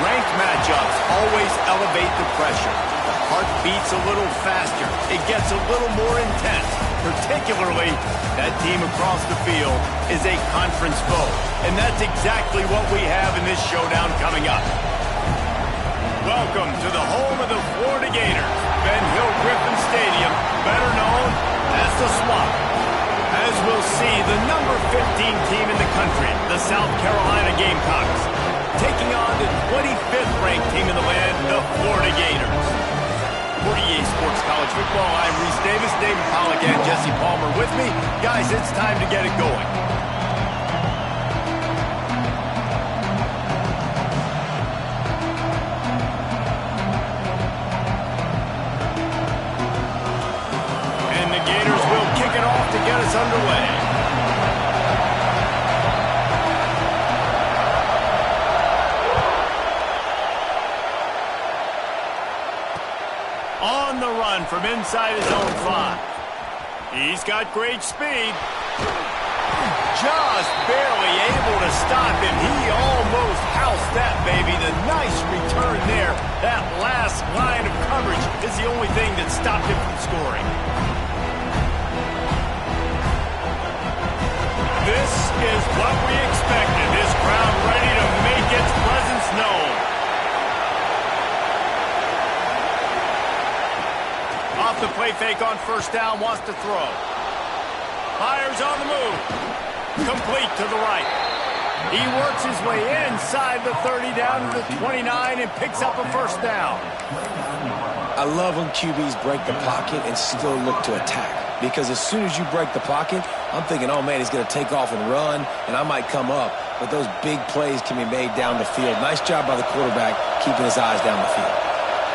Ranked matchups always elevate the pressure. The heart beats a little faster. It gets a little more intense. Particularly, that team across the field is a conference foe. And that's exactly what we have in this showdown coming up. Welcome to the home of the Florida Gators, Ben Hill Griffin Stadium, better known as the Swamp. As we'll see, the number 15 team in the country, the South Carolina Gamecocks, taking on the 25th ranked team in the land, the Florida Gators. For EA Sports College Football, I'm Reese Davis, David Pollack, and Jesse Palmer with me. Guys, it's time to get it going. And the Gators will kick it off to get us underway. On the run from inside his own 5. He's got great speed. Just barely able to stop him. He almost housed that baby. The nice return there. That last line of coverage is the only thing that stopped him from scoring. This is what we expected. This crowd ready to make its presence known. Off the play fake on first down, wants to throw. Fires on the move. Complete to the right. He works his way inside the 30 down to the 29 and picks up a first down. I love when QBs break the pocket and still look to attack. Because as soon as you break the pocket, I'm thinking, oh man, he's going to take off and run, and I might come up. But those big plays can be made down the field. Nice job by the quarterback keeping his eyes down the field.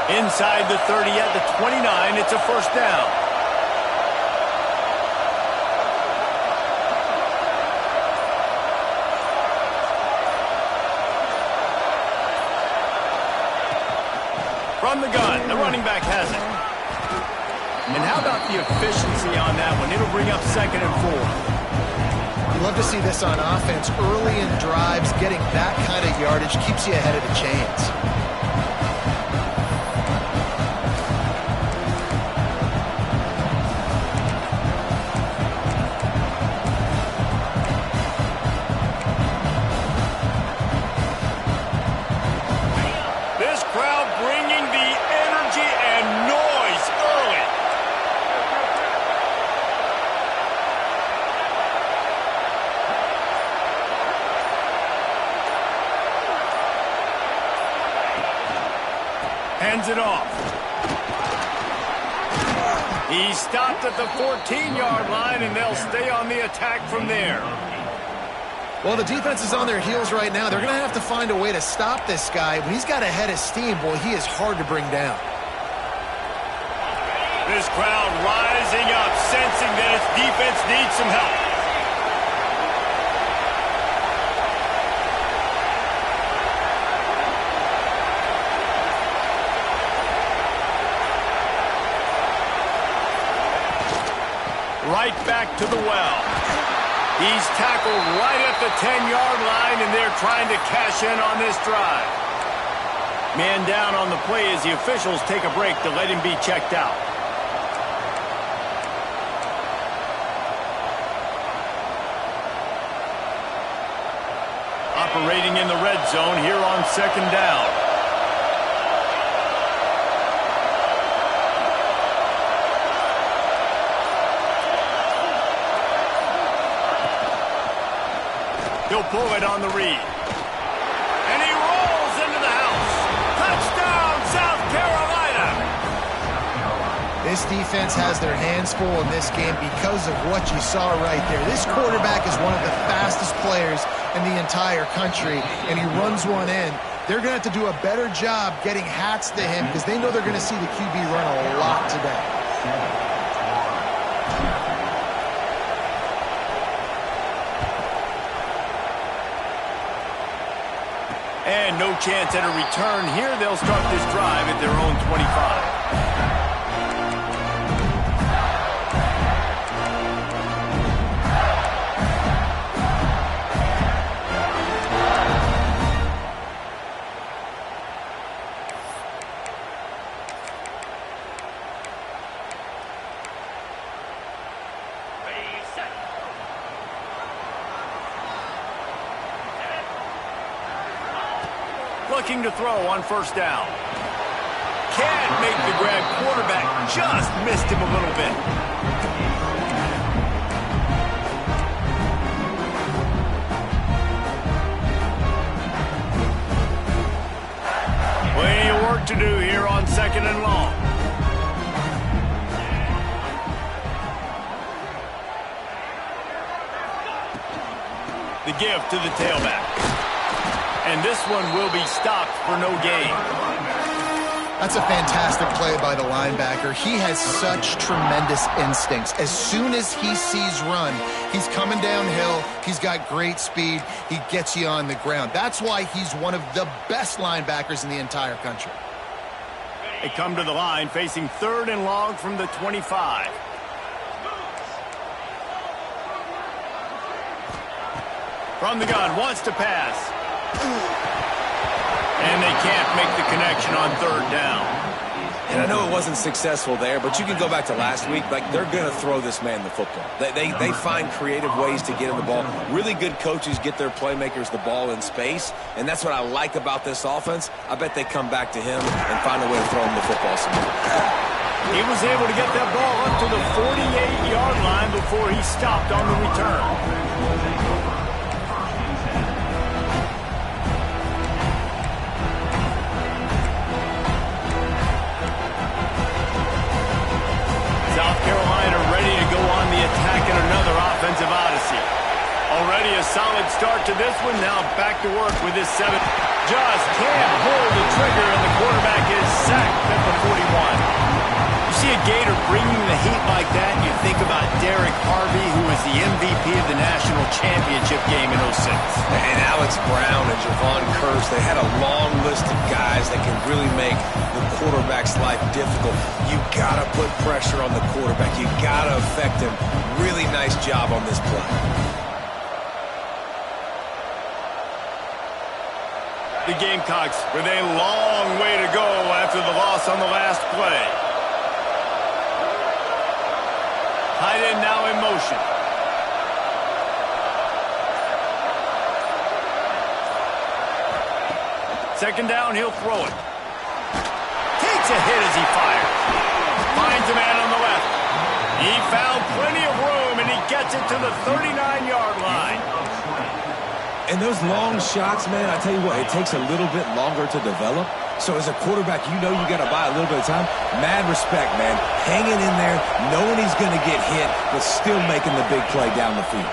Inside the 30 at the 29, it's a first down. From the gun, the running back has it. And how about the efficiency on that one? It'll bring up 2nd and 4. You love to see this on offense. Early in drives, getting that kind of yardage keeps you ahead of the chains. Hands it off. He stopped at the 14-yard line, and they'll stay on the attack from there. Well, the defense is on their heels right now. They're going to have to find a way to stop this guy. When he's got a head of steam, boy, he is hard to bring down. This crowd rising up, sensing that its defense needs some help. Right back to the well. He's tackled right at the 10-yard line, and they're trying to cash in on this drive. Man down on the play as the officials take a break to let him be checked out. Operating in the red zone here on 2nd down. He'll pull it on the read. And he rolls into the house. Touchdown, South Carolina! This defense has their hands full in this game because of what you saw right there. This quarterback is one of the fastest players in the entire country, and he runs one in. They're going to have to do a better job getting hats to him because they know they're going to see the QB run a lot today. And no chance at a return here. They'll start this drive at their own 25. Looking to throw on first down. Can't make the grab. Quarterback just missed him a little bit. Plenty of work to do here on 2nd and long. The give to the tailback. And this one will be stopped for no gain. That's a fantastic play by the linebacker. He has such tremendous instincts. As soon as he sees run, he's coming downhill. He's got great speed. He gets you on the ground. That's why he's one of the best linebackers in the entire country. They come to the line facing 3rd and long from the 25. From the gun, wants to pass. And they can't make the connection on 3rd down. And I know it wasn't successful there, but you can go back to last week. Like, they're going to throw this man the football. They find creative ways to get him the ball. Really good coaches get their playmakers the ball in space, and that's what I like about this offense. I bet they come back to him and find a way to throw him the football somewhere. He was able to get that ball up to the 48-yard line before he stopped on the return. South Carolina ready to go on the attack in another offensive odyssey. Already a solid start to this one. Now back to work with his 7th. Just can't pull the trigger, and the quarterback is sacked at the 41. You see a Gator bringing the heat like that, you think about Derek Harvey, who was the MVP of the national championship game in 06. And Alex Brown and Javon Curse, they had a long list of guys that can really make the quarterback's life difficult. You got to put pressure on the quarterback. You got to affect him. Really nice job on this play. The Gamecocks with a long way to go after the loss on the last play. Tight end now in motion. Second down, he'll throw it. Takes a hit as he fires. Finds a man on the left. He found plenty of room, and he gets it to the 39-yard line. And those long shots, man, I tell you what, it takes a little bit longer to develop. So as a quarterback, you know you got to buy a little bit of time. Mad respect, man. Hanging in there, knowing he's going to get hit, but still making the big play down the field.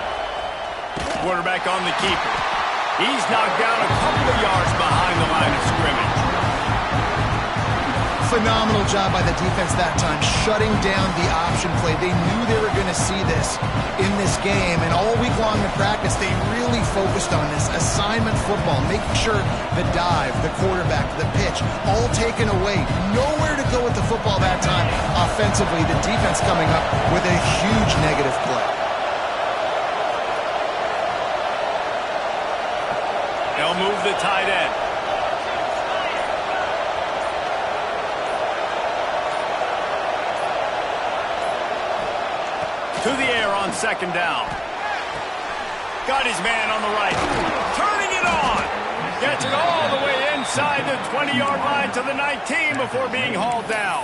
Quarterback on the keeper. He's knocked down a couple of yards behind the line of scrimmage. Phenomenal job by the defense that time, shutting down the option play. They knew they were going to see this in this game, and all week long in practice, they really focused on this assignment football, making sure the dive, the quarterback, the pitch, all taken away. Nowhere to go with the football that time. Offensively, the defense coming up with a huge negative play. They'll move the tight end. To the air on second down. Got his man on the right. Turning it on. Gets it all the way inside the 20-yard line to the 19 before being hauled down.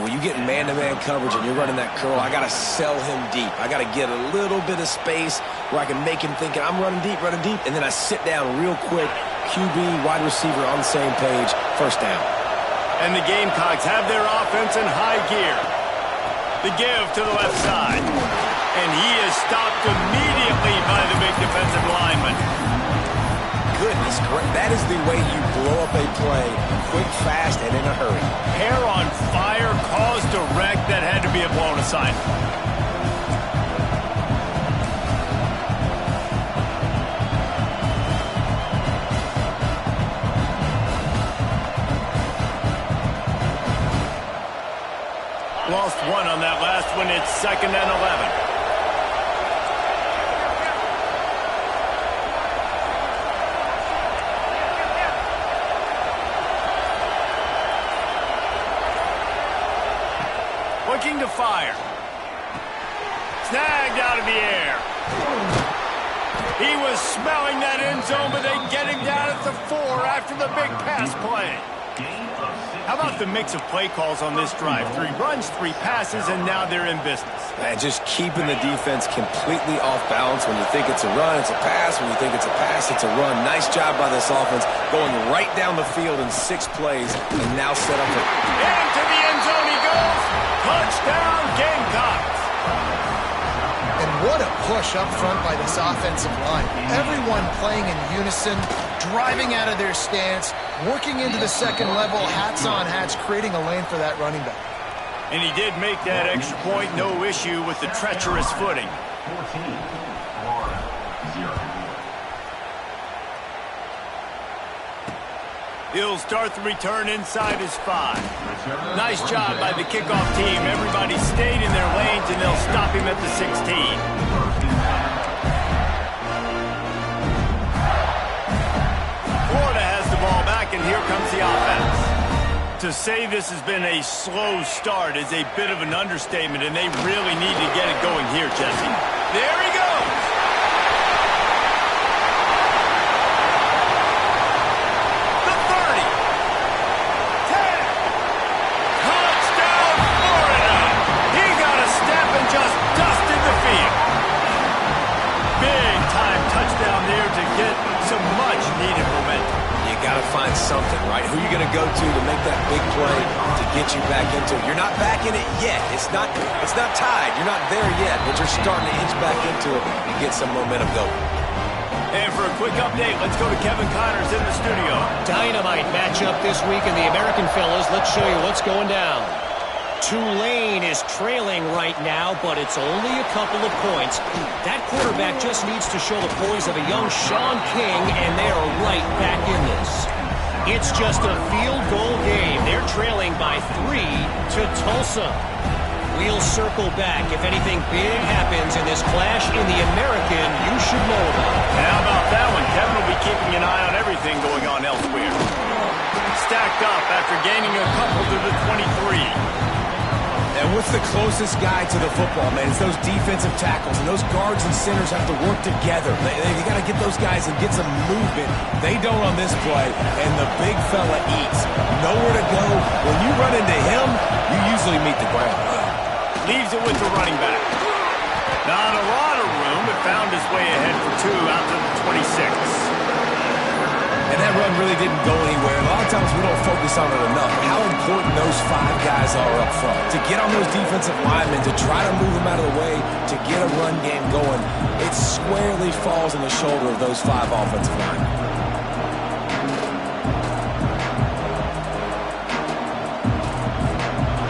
When you get man-to-man coverage and you're running that curl, I got to sell him deep. I got to get a little bit of space where I can make him thinking I'm running deep, and then I sit down real quick. QB, wide receiver on the same page. First down. And the Gamecocks have their offense in high gear. The give to the left side. And he is stopped immediately by the big defensive lineman. Goodness, that is the way you blow up a play, quick, fast, and in a hurry. Hair on fire, caused a wreck that had to be a blown assignment. Lost one on that last one. It's 2nd and 11. Looking to fire. Snagged out of the air. He was smelling that end zone, but they get him down at the 4 after the big pass play. How about the mix of play calls on this drive? 3 runs, 3 passes, and now they're in business. And just keeping the defense completely off balance. When you think it's a run, it's a pass. When you think it's a pass, it's a run. Nice job by this offense going right down the field in 6 plays and now set up for... Into the end zone he goes. Touchdown, Gamecocks. And what a push up front by this offensive line. Everyone playing in unison, driving out of their stance, working into the second level, hats on hats, creating a lane for that running back. And he did make that extra point, no issue with the treacherous footing. 14, Florida, 0. He'll start the return inside his 5. Nice job by the kickoff team. Everybody stayed in their lanes, and they'll stop him at the 16. Florida has the ball back, and here comes the offense. To say this has been a slow start is a bit of an understatement, and they really need to get it going here, Jesse. There he goes! The 30. 10. Touchdown, Florida! He got a step and just dusted the field. Big-time touchdown there to get some much-needed momentum. You got to find something, right? Who are you going to go to make that big play to get you back into it? You're not back in it yet. It's not tied. You're not there yet, but you're starting to inch back into it and get some momentum going. And for a quick update, let's go to Kevin Connors in the studio. Dynamite matchup this week in the American, fellas. Let's show you what's going down. Tulane is trailing right now, but it's only a couple of points. That quarterback just needs to show the poise of a young Sean King, and they are right back in this. It's just a field goal game. They're trailing by 3 to Tulsa. We'll circle back. If anything big happens in this clash in the American, you should know about it. How about that one? Kevin will be keeping an eye on everything going on elsewhere. Stacked up after gaining a couple to the 23. And what's the closest guy to the football, man? It's those defensive tackles, and those guards and centers have to work together. They got to get those guys and get some movement. They don't on this play, and the big fella eats. Nowhere to go. When you run into him, you usually meet the ground. Leaves it with the running back. Not a lot of room, but found his way ahead for 2 out to the 26. And that run really didn't go anywhere. A lot of times we don't focus on it enough. How important those 5 guys are up front. To get on those defensive linemen, to try to move them out of the way, to get a run game going, it squarely falls on the shoulder of those 5 offensive linemen.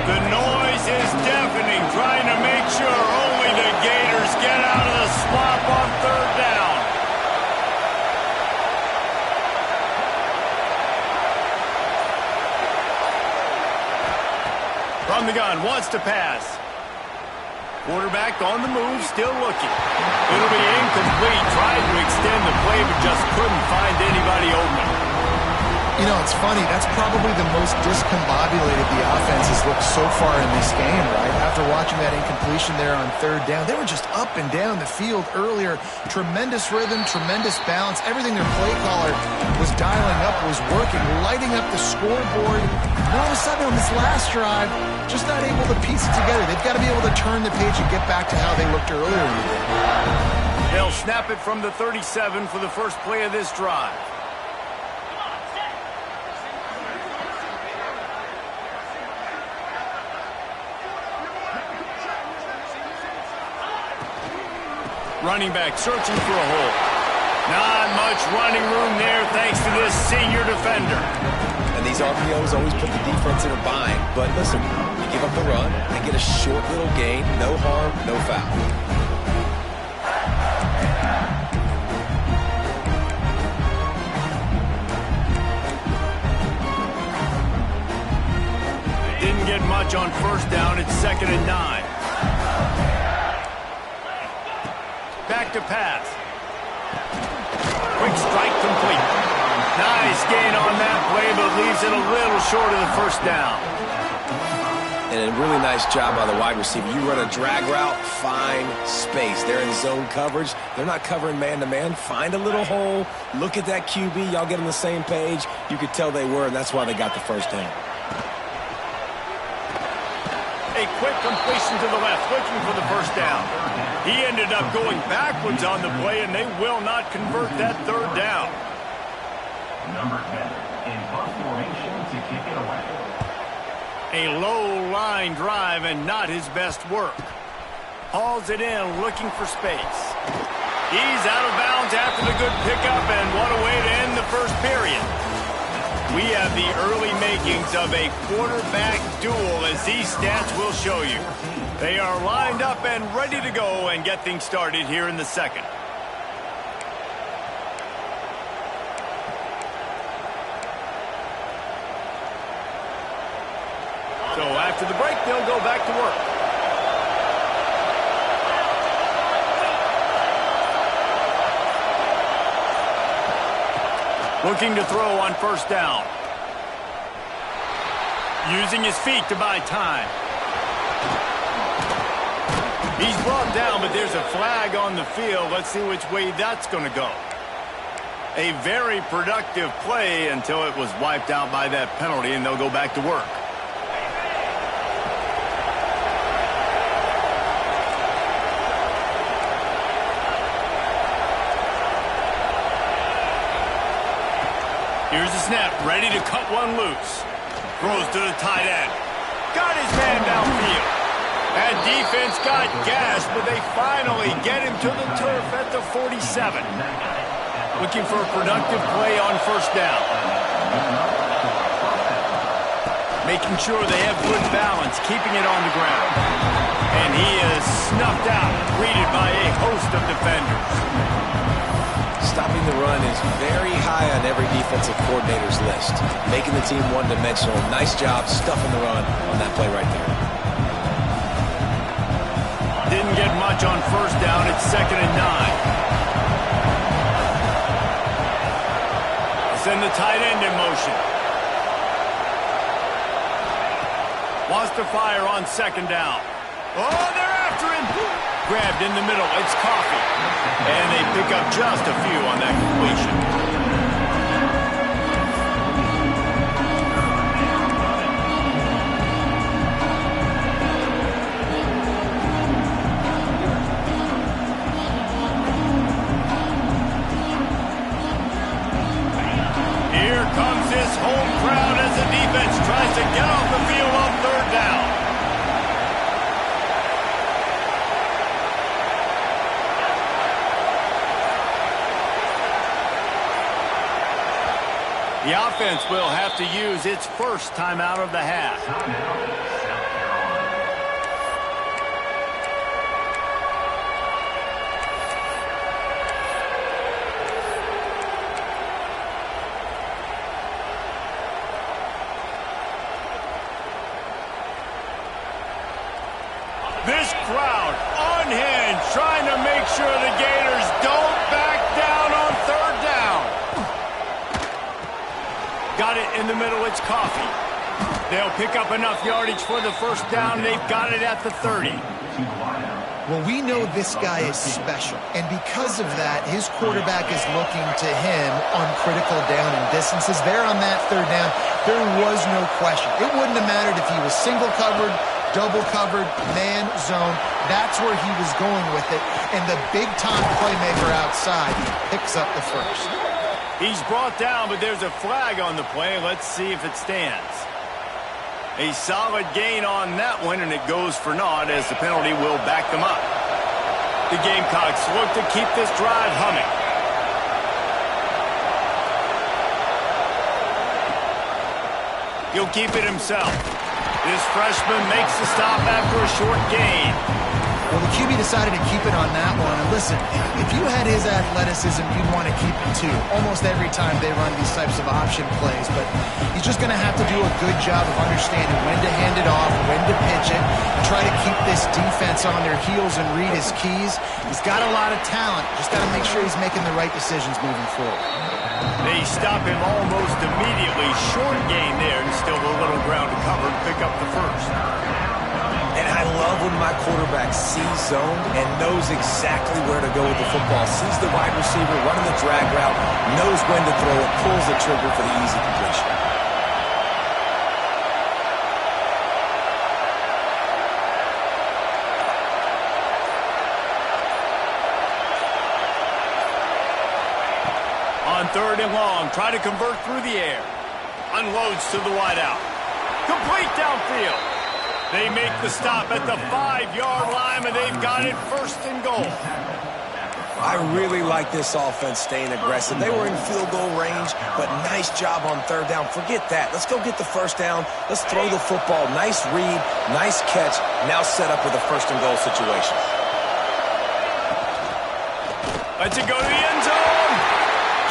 The noise is deafening, trying to make sure only the Gators get out of the swamp on 3rd down. From the gun, wants to pass. Quarterback on the move, still looking. It'll be incomplete. Tried to extend the play, but just couldn't find anybody open. You know, it's funny. That's probably the most discombobulated the offense has looked so far in this game, right? After watching that incompletion there on 3rd down, they were just up and down the field earlier. Tremendous rhythm, tremendous balance. Everything their play caller was dialing up was working, lighting up the scoreboard. And all of a sudden on this last drive, just not able to piece it together. They've got to be able to turn the page and get back to how they looked earlier in the game. They'll snap it from the 37 for the first play of this drive. Running back searching for a hole. Not much running room there thanks to this senior defender. And these RPOs always put the defense in a bind. But listen, you give up the run and get a short little gain. No harm, no foul. Didn't get much on 1st down. It's 2nd and 9. Back to pass. Quick strike complete. Nice gain on that play, but leaves it a little short of the 1st down. And a really nice job by the wide receiver. You run a drag route, find space. They're in zone coverage. They're not covering man-to-man. Find a little hole. Look at that QB. Y'all get on the same page. You could tell they were, and that's why they got the first down. A quick completion to the left, looking for the first down. He ended up going backwards on the play, and they will not convert that third down. Number 10 in punt formation to kick it away. A low line drive and not his best work. Hauls it in, looking for space. He's out of bounds after the good pickup, and what a way to end the first period. We have the early makings of a quarterback duel, as these stats will show you. They are lined up and ready to go and get things started here in the second. So after the break, they'll go back to work. Looking to throw on first down. Using his feet to buy time. He's brought down, but there's a flag on the field. Let's see which way that's going to go. A very productive play until it was wiped out by that penalty, and they'll go back to work. Here's the snap, ready to cut one loose. Throws to the tight end. Got his man downfield. That defense got gashed, but they finally get him to the turf at the 47. Looking for a productive play on first down. Making sure they have good balance, keeping it on the ground. And he is snuffed out, greeted by a host of defenders. Stopping the run is very high on every defensive coordinator's list. Making the team one-dimensional. Nice job stuffing the run on that play right there. Didn't get much on first down. It's 2nd and 9. Send the tight end in motion. Wants to fire on 2nd down. Oh, they're after him. Grabbed in the middle. It's Coffee. And they pick up just a few on that completion. Here comes this home crowd as the defense tries to get off the field on 3rd down. The offense will have to use its first timeout of the half. This crowd unhinged, trying to make sure the Gators don't back down on 3rd down. Got it in the middle, it's Coffee. They'll pick up enough yardage for the first down. They've got it at the 30. Well, we know this guy is special, and because of that, his quarterback is looking to him on critical down and distances. There on that 3rd down, there was no question. It wouldn't have mattered if he was single covered, double covered, man, zone. That's where he was going with it, and the big-time playmaker outside picks up the first. He's brought down, but there's a flag on the play. Let's see if it stands. A solid gain on that one, and it goes for naught as the penalty will back them up. The Gamecocks look to keep this drive humming. He'll keep it himself. This freshman makes the stop after a short gain. Well, the QB decided to keep it on that one. And listen, if you had his athleticism, you'd want to keep it too. Almost every time they run these types of option plays. But he's just going to have to do a good job of understanding when to hand it off, when to pitch it, and try to keep this defense on their heels and read his keys. He's got a lot of talent. Just got to make sure he's making the right decisions moving forward. They stop him almost immediately. Short gain there, and still a little ground to cover to pick up the first. when my quarterback sees zoned and knows exactly where to go with the football. Sees the wide receiver running the drag route, knows when to throw it, pulls the trigger for the easy completion. On 3rd and long, try to convert through the air. Unloads to the wideout. Complete downfield. They make the stop at the 5-yard line, and they've got it 1st and goal. I really like this offense staying aggressive. They were in field goal range, but nice job on 3rd down. Forget that. Let's go get the 1st down. Let's throw the football. Nice read, nice catch. Now set up with a 1st and goal situation. Lets it go to the end zone.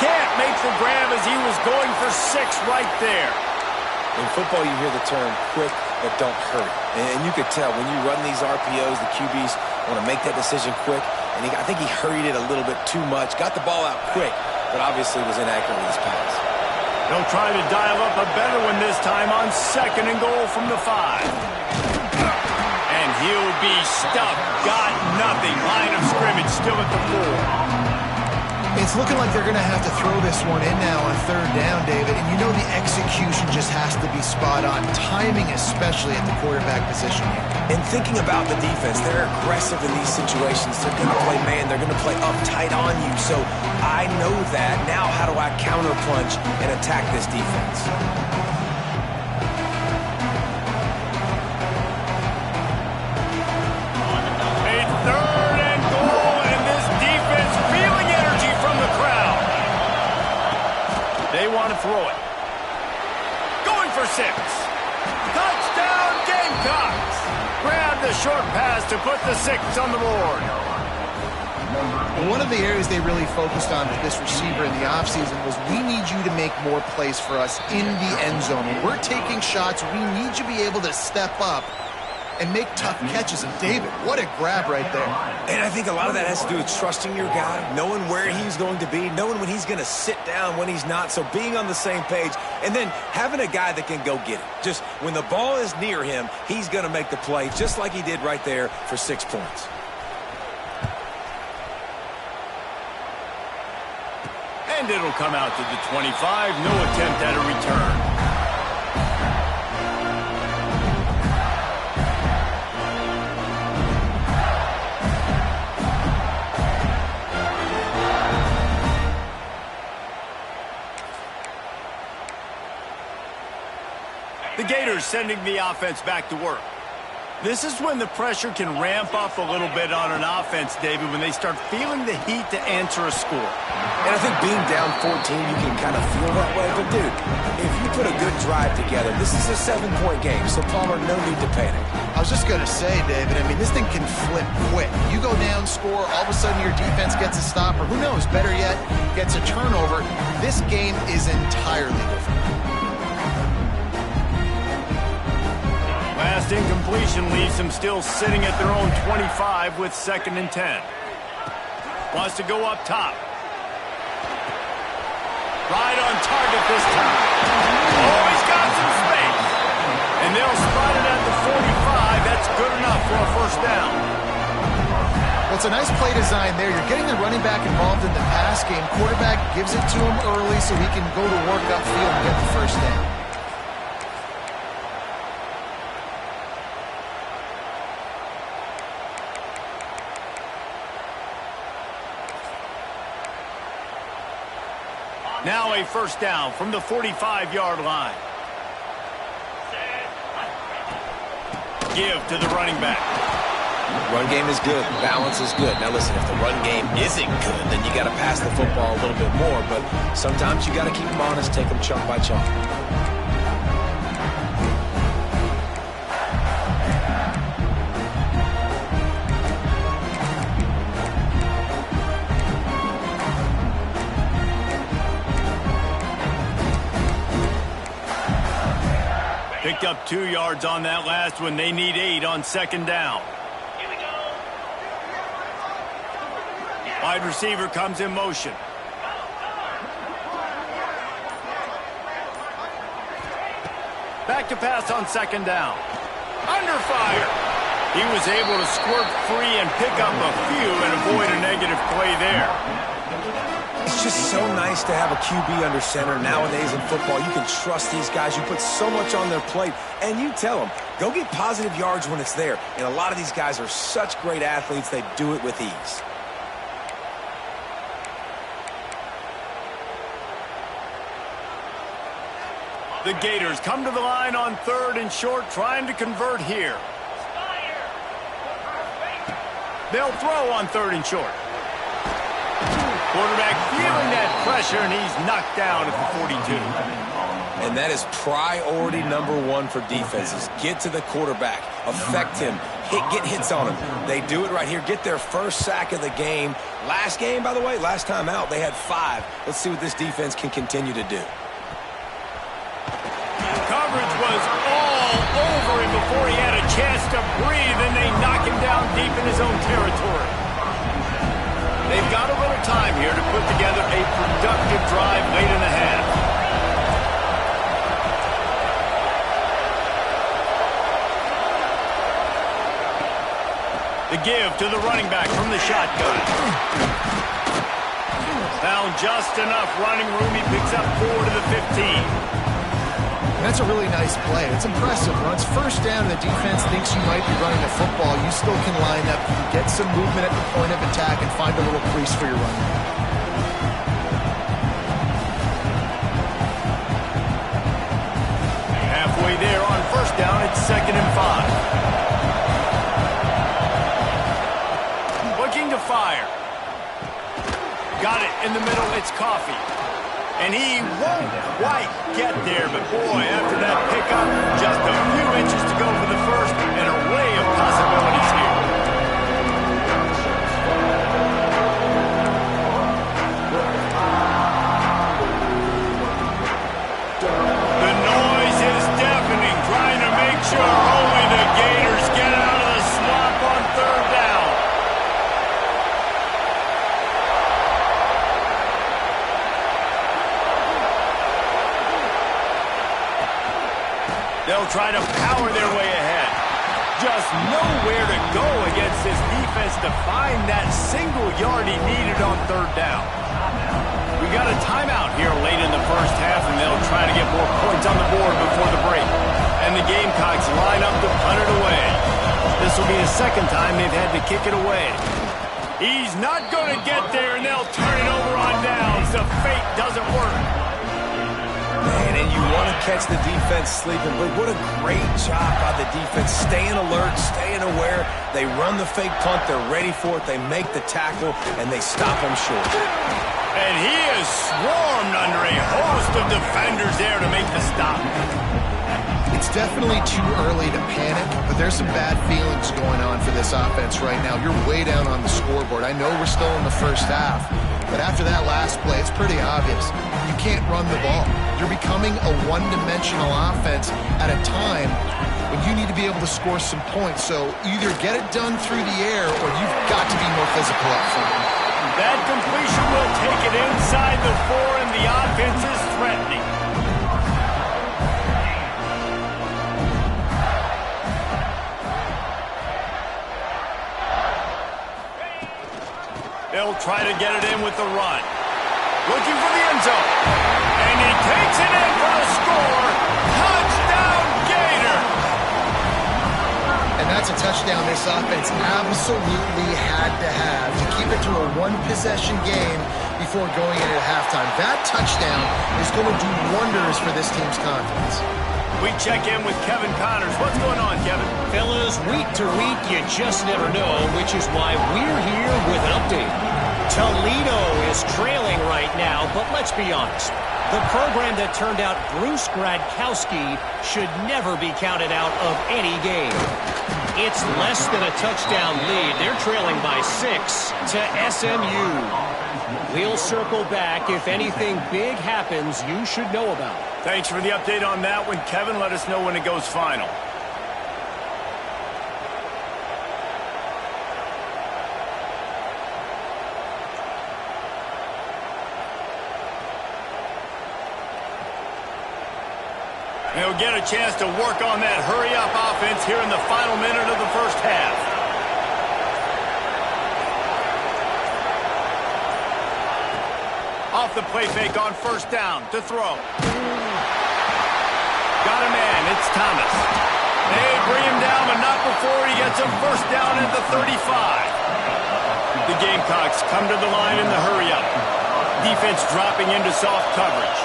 Can't make the grab as he was going for 6 right there. In football, you hear the term quick, but don't hurry. And you could tell when you run these RPOs, the QBs want to make that decision quick. And I think he hurried it a little bit too much. Got the ball out quick, but obviously was inaccurate with his pass. They'll try to dial up a better one this time on 2nd and goal from the 5. And he'll be stuffed. Got nothing. Line of scrimmage still at the 4. It's looking like they're going to have to throw this one in now on 3rd down, David. And you know the execution just has to be spot on. Timing, especially at the quarterback position here. And thinking about the defense, they're aggressive in these situations. They're going to play man. They're going to play uptight on you. So I know that. Now how do I counterpunch and attack this defense? They want to throw it. Going for 6. Touchdown, Gamecocks. Grab the short pass to put the 6 on the board. One of the areas they really focused on with this receiver in the offseason was we need you to make more plays for us in the end zone. When we're taking shots, we need you to be able to step up and make tough catches. And David, what a grab right there. And I think a lot of that has to do with trusting your guy, knowing where he's going to be, knowing when he's going to sit down, when he's not. So being on the same page, and then having a guy that can go get it. Just when the ball is near him, he's going to make the play, just like he did right there for 6 points. And it'll come out to the 25. No attempt at a return. The Gators sending the offense back to work. This is when the pressure can ramp up a little bit on an offense, David, when they start feeling the heat to answer a score. And I think being down 14, you can kind of feel that way. But, dude, if you put a good drive together, this is a 7-point game. So, Palmer, no need to panic. I was just going to say, David, I mean, this thing can flip quick. You go down, score, all of a sudden your defense gets a stop, or who knows, better yet, gets a turnover. This game is entirely different. Last incompletion leaves them still sitting at their own 25 with 2nd and 10. Wants to go up top. Right on target this time. Oh, he's got some space. And they'll spot it at the 45. That's good enough for a 1st down. Well, it's a nice play design there. You're getting the running back involved in the pass game. Quarterback gives it to him early so he can go to work upfield and get the 1st down. Now a 1st down from the 45-yard line. Give to the running back. Run game is good. Balance is good. Now, listen, if the run game isn't good, then you got to pass the football a little bit more. But sometimes you got to keep them honest, take them chunk by chunk. Picked up 2 yards on that last one. They need 8 on 2nd down. Wide receiver comes in motion. Back to pass on 2nd down. Under fire. He was able to squirt free and pick up a few and avoid a negative play there. It's just so nice to have a QB under center nowadays in football. You can trust these guys. You put so much on their plate, and you tell them, go get positive yards when it's there. And a lot of these guys are such great athletes, they do it with ease. The Gators come to the line on 3rd and short, trying to convert here. They'll throw on 3rd and short. Quarterback feeling that pressure, and he's knocked down at the 42. And that is priority number 1 for defenses. Get to the quarterback, affect him, get hits on him. They do it right here. Get their first sack of the game. Last game, by the way, last time out, they had 5. Let's see what this defense can continue to do. Coverage was all over him before he had a chance to breathe, and they knock him down deep in his own territory. They've got a little time here to put together a productive drive late in the half. The give to the running back from the shotgun. Found just enough running room. He picks up 4 to the 15. That's a really nice play. It's impressive. When it's first down and the defense thinks you might be running the football, you still can line up, you can get some movement at the point of attack, and find a little crease for your running back. Halfway there on first down, it's 2nd and 5. Looking to fire. Got it in the middle. It's Coffee. And he won't quite get there, but boy, after that pickup, just a few inches to go for the first, and an array of possibilities here. The noise is deafening, trying to make sure only the Gators get out of the swamp on 3rd down. They'll try to power their way ahead. Just nowhere to go against this defense to find that single yard he needed on 3rd down. We got a timeout here late in the first half, and they'll try to get more points on the board before the break. And the Gamecocks line up to punt it away. This will be the 2nd time they've had to kick it away. He's not going to get there, and they'll turn it over on downs. The fake doesn't work. Man, and you want to catch the defense sleeping, but what a great job by the defense. Staying alert, staying aware. They run the fake punt. They're ready for it. They make the tackle, and they stop them short. And he is swarmed under a host of defenders there to make the stop. It's definitely too early to panic, but there's some bad feelings going on for this offense right now. You're way down on the scoreboard. I know we're still in the first half, but after that last play, it's pretty obvious. You can't run the ball. You're becoming a one-dimensional offense at a time when you need to be able to score some points. So either get it done through the air or you've got to be more physical up front. That completion will take it inside the 4, and the offense is threatening. They'll try to get it in with the run. Looking for the end zone. And he takes it in for a score. Touchdown, Gator! And that's a touchdown this offense absolutely had to have to keep it to a one-possession game before going into halftime. That touchdown is going to do wonders for this team's confidence. We check in with Kevin Connors. What's going on, Kevin? Fellas, week to week, you just never know, which is why we're here with an update. Toledo is trailing right now, but let's be honest. The program that turned out Bruce Gradkowski should never be counted out of any game. It's less than a touchdown lead. They're trailing by 6 to SMU. We'll circle back. If anything big happens, you should know about it. Thanks for the update on that one, Kevin. Let us know when it goes final. They'll get a chance to work on that hurry-up offense here in the final minute of the first half. Off the play fake on first down to throw. Got a man, it's Thomas. They bring him down, but not before he gets a first down at the 35. The Gamecocks come to the line in the hurry-up. Defense dropping into soft coverage.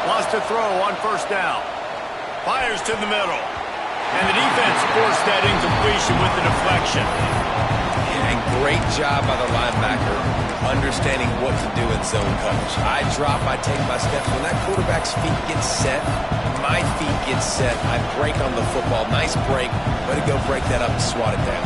Lost to throw on first down. Fires to the middle. And the defense forced that incompletion with the deflection. And great job by the linebacker understanding what to do in zone coverage. I drop, I take my steps. When that quarterback's feet get set, my feet get set. I break on the football. Nice break. Way to go break that up and swat it down.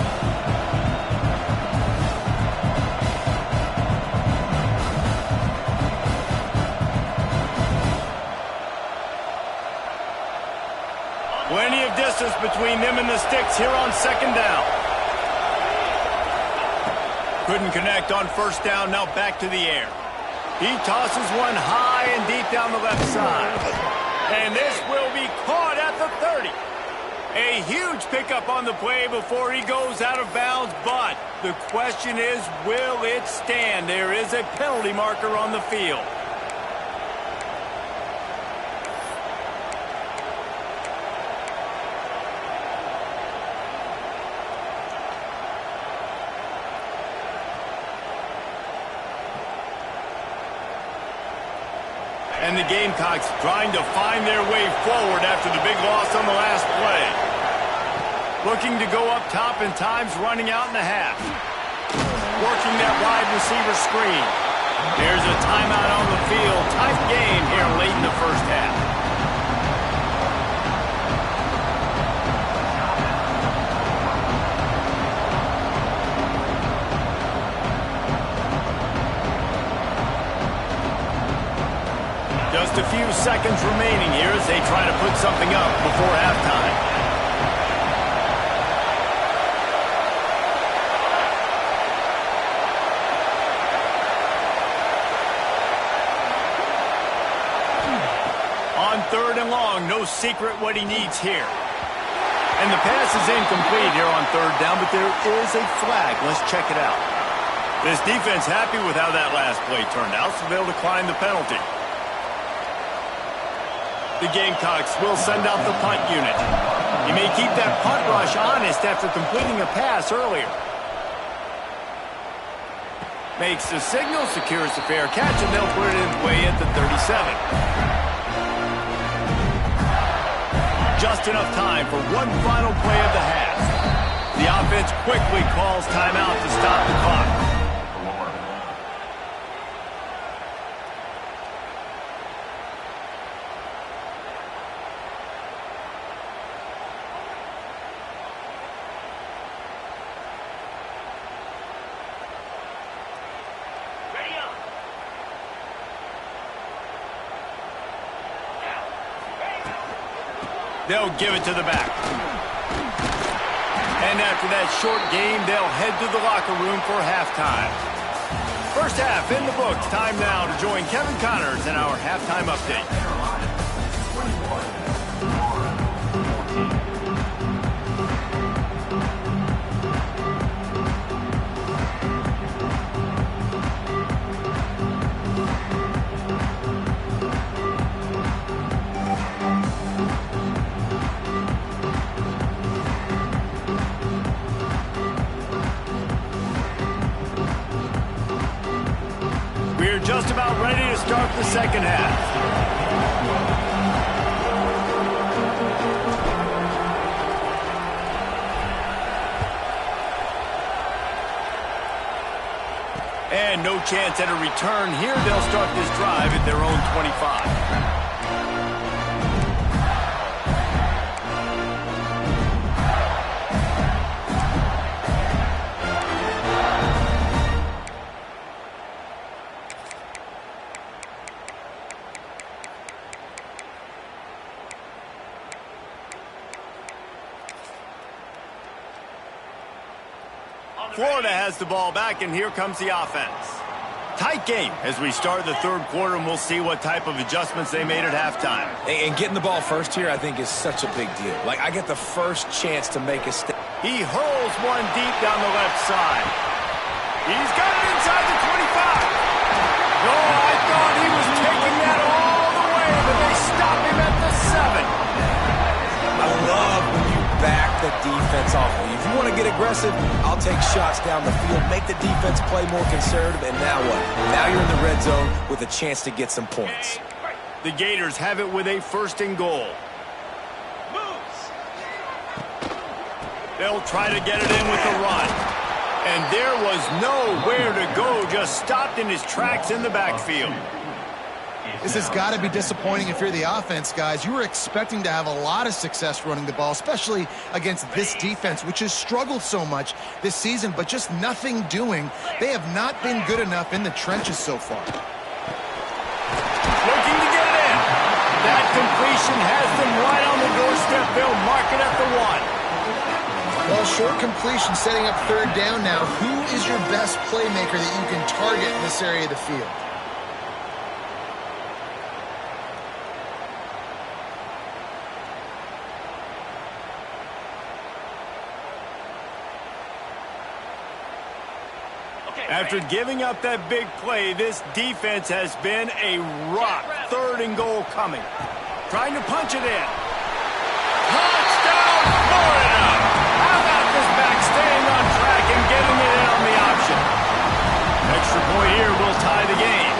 Plenty of distance between them and the sticks here on second down. Couldn't connect on first down, now back to the air. He tosses one high and deep down the left side. And this will be caught at the 30. A huge pickup on the play before he goes out of bounds, but the question is, will it stand? There is a penalty marker on the field. And the Gamecocks trying to find their way forward after the big loss on the last play. Looking to go up top, and time's running out in the half. Working that wide receiver screen. There's a timeout on the field. Tight game here late in the first half. Just a few seconds remaining here as they try to put something up before halftime. On third and long, no secret what he needs here. And the pass is incomplete here on third down, but there is a flag. Let's check it out. This defense happy with how that last play turned out, so they'll decline the penalty. The Gamecocks will send out the punt unit. He may keep that punt rush honest after completing a pass earlier. Makes the signal, secures the fair catch, and they'll put it in play at the 37. Just enough time for one final play of the half. The offense quickly calls timeout to stop the clock. They'll give it to the back. And after that short game, they'll head to the locker room for halftime. First half in the books. Time now to join Kevin Connors in our halftime update. We're just about ready to start the second half. And no chance at a return here. They'll start this drive at their own 25. Florida has the ball back, and here comes the offense. Tight game as we start the third quarter, and we'll see what type of adjustments they made at halftime. And getting the ball first here, I think, is such a big deal. Like, I get the first chance to make a step. He hurls one deep down the left side. He's got it inside the 25. No, I thought he was taking that all the way, but they stopped him at the 7. I love when you back the defense off. If you want to get aggressive, I'll take shots down the field, make the defense play more conservative, and now what? Now you're in the red zone with a chance to get some points. The Gators have it with a 1st and goal. They'll try to get it in with the run. And there was nowhere to go, just stopped in his tracks in the backfield. This has got to be disappointing if you're the offense, guys. You were expecting to have a lot of success running the ball, especially against this defense, which has struggled so much this season, but just nothing doing. They have not been good enough in the trenches so far. Looking to get it in. That completion has them right on the doorstep. They'll mark it at the 1. Well, short completion setting up 3rd down now. Who is your best playmaker that you can target in this area of the field? After giving up that big play, this defense has been a rock. 3rd and goal coming. Trying to punch it in. Touchdown, Florida! How about this back staying on track and getting it in on the option? Extra point here will tie the game.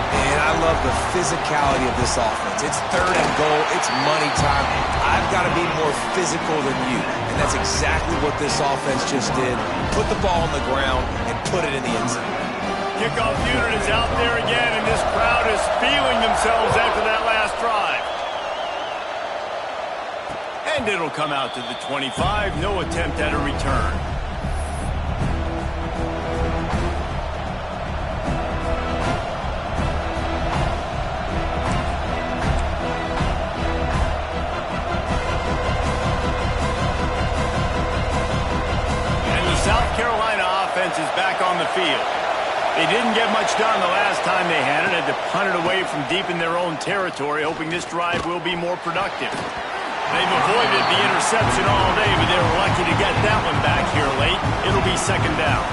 And I love the physicality of this offense. It's 3rd and goal. It's money time. I've got to be more physical than you. And that's exactly what this offense just did. Put the ball on the ground and put it in the end zone. Kickoff unit is out there again, and this crowd is feeling themselves after that last drive. And it'll come out to the 25. No attempt at a return. South Carolina offense is back on the field. They didn't get much done the last time they had it. Had to punt it away from deep in their own territory, hoping this drive will be more productive. They've avoided the interception all day, but they were lucky to get that one back here late. It'll be 2nd down.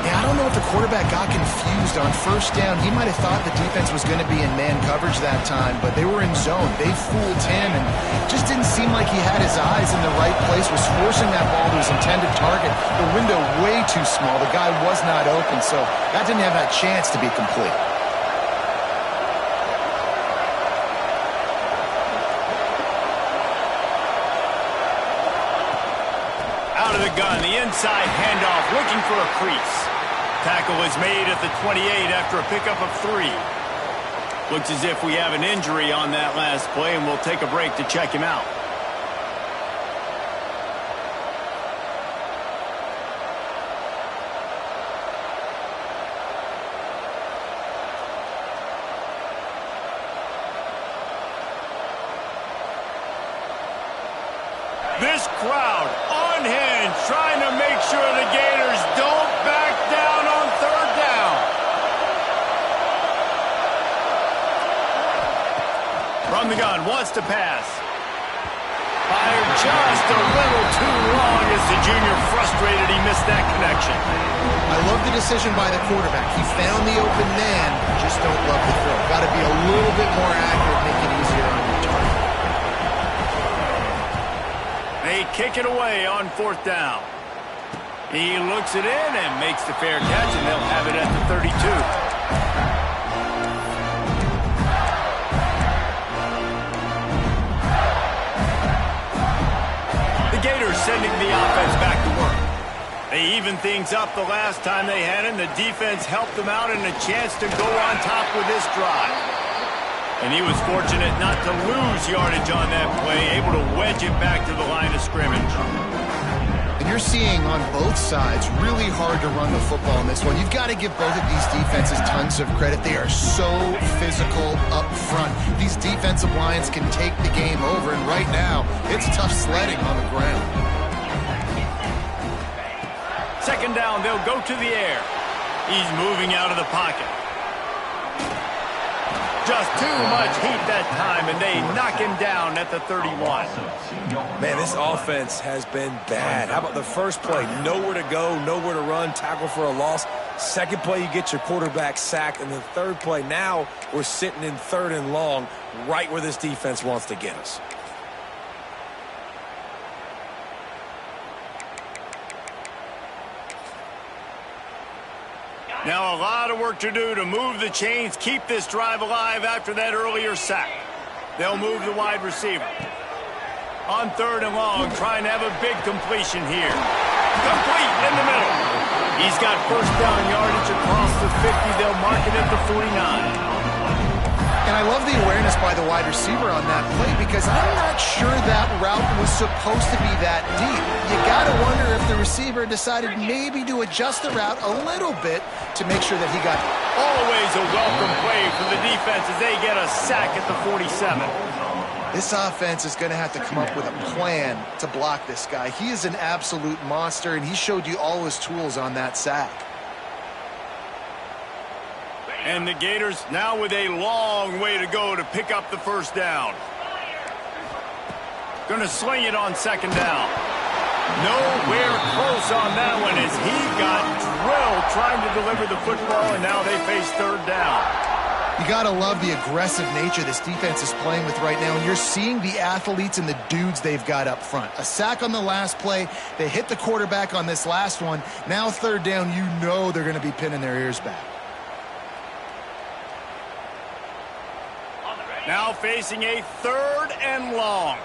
Yeah, I don't know if the quarterback got confused on 1st down. He might have thought the defense was going to be in man coverage that time, but they were in zone. They fooled him and just didn't seem like he had his eyes in the right place, was forcing that ball to his intended target. The window way too small. The guy was not open, so that didn't have that chance to be complete. Out of the gun, the inside handoff, looking for a crease. Tackle is made at the 28 after a pickup of 3. Looks as if we have an injury on that last play, and we'll take a break to check him out. This crowd unhinged, trying to make sure the Gators don't back down on 3rd down. From the gun, wants to pass. Fired just a little too long as the junior frustrated he missed that connection. I love the decision by the quarterback. He found the open man, just don't love the throw. Got to be a little bit more accurate, make it easier on your target. They kick it away on 4th down. He looks it in and makes the fair catch, and they'll have it at the 32. The Gators sending the offense back to work. They evened things up the last time they had it, and the defense helped them out and a chance to go on top with this drive. And he was fortunate not to lose yardage on that play, able to wedge it back to the line of scrimmage. And you're seeing on both sides really hard to run the football in this one. You've got to give both of these defenses tons of credit. They are so physical up front. These defensive lines can take the game over, and right now, it's tough sledding on the ground. 2nd down, they'll go to the air. He's moving out of the pocket. Just too much heat that time, and they knock him down at the 31. Man, this offense has been bad. How about the first play? Nowhere to go, nowhere to run, tackle for a loss. Second play, you get your quarterback sacked. And the third play, now we're sitting in 3rd and long, right where this defense wants to get us. Now a lot of work to do to move the chains, keep this drive alive after that earlier sack. They'll move the wide receiver. On 3rd and long, trying to have a big completion here. Complete in the middle. He's got first down yardage across the 50. They'll mark it at the 49. And I love the awareness by the wide receiver on that play because I'm not sure that route was supposed to be that deep. You got to wonder if the receiver decided maybe to adjust the route a little bit to make sure that he got it. Always a welcome play for the defense as they get a sack at the 47. This offense is going to have to come up with a plan to block this guy. He is an absolute monster, and he showed you all his tools on that sack. And the Gators now with a long way to go to pick up the first down. Going to sling it on 2nd down. Nowhere close on that one as he got drilled trying to deliver the football, and now they face 3rd down. You got to love the aggressive nature this defense is playing with right now, and you're seeing the athletes and the dudes they've got up front. A sack on the last play. They hit the quarterback on this last one. Now 3rd down, you know they're going to be pinning their ears back. Now facing a 3rd and long.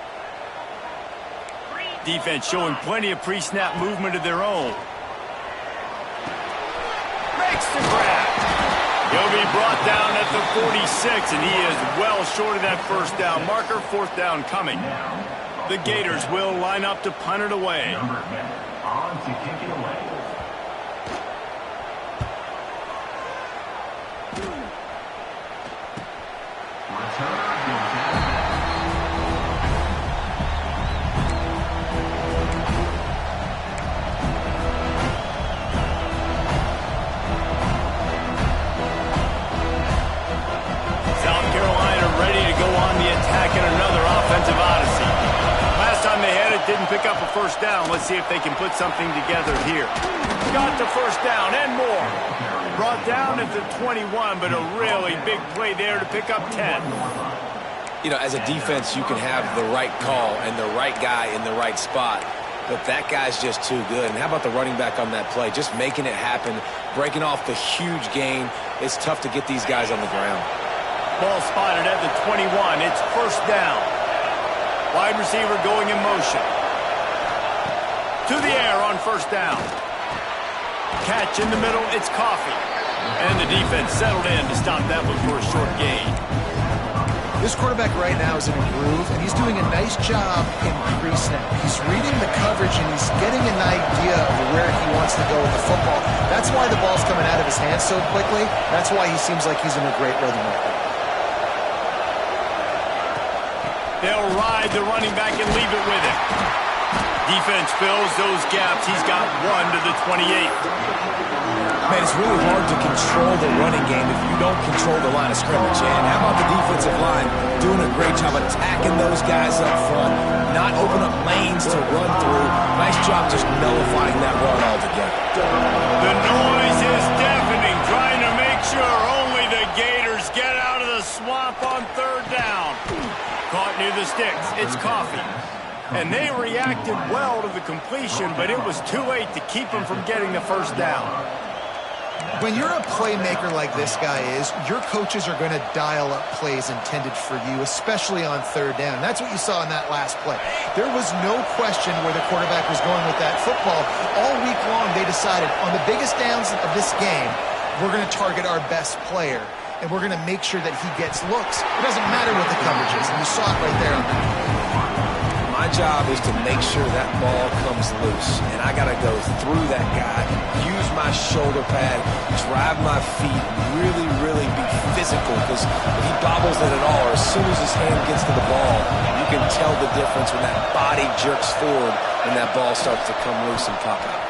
Defense showing plenty of pre-snap movement of their own. Makes the grab. He'll be brought down at the 46, and he is well short of that first down marker. 4th down coming. The Gators will line up to punt it away. Number 10 on to kick it away. Didn't pick up a first down. Let's see if they can put something together here. Got the first down and more. Brought down at the 21, but a really big play there to pick up 10. You know, as a defense, you can have the right call and the right guy in the right spot, but that guy's just too good. And how about the running back on that play? Just making it happen, breaking off the huge gain. It's tough to get these guys on the ground. Ball spotted at the 21. It's first down. Wide receiver going in motion. To the air on first down. Catch in the middle, it's Coffee. And the defense settled in to stop that one for a short gain. This quarterback right now is in a groove, and he's doing a nice job in pre-snap. He's reading the coverage, and he's getting an idea of where he wants to go with the football. That's why the ball's coming out of his hands so quickly. That's why he seems like he's in a great rhythm right now. They'll ride the running back and leave it with him. Defense fills those gaps. He's got 1 to the 28. Man, it's really hard to control the running game if you don't control the line of scrimmage. And how about the defensive line doing a great job attacking those guys up front, not open up lanes to run through. Nice job just nullifying that run altogether. The noise is deafening, trying to make sure only the Gators get out of the swamp on 3rd down. Caught near the sticks. It's Coffee. And they reacted well to the completion, but it was too late to keep them from getting the first down. When you're a playmaker like this guy is, your coaches are going to dial up plays intended for you, especially on 3rd down. That's what you saw in that last play. There was no question where the quarterback was going with that football. All week long, they decided on the biggest downs of this game, we're going to target our best player, and we're going to make sure that he gets looks. It doesn't matter what the coverage is, and you saw it right there on that. My job is to make sure that ball comes loose, and I got to go through that guy, use my shoulder pad, drive my feet, really be physical, because if he bobbles it at all, or as soon as his hand gets to the ball, you can tell the difference when that body jerks forward when that ball starts to come loose and pop out.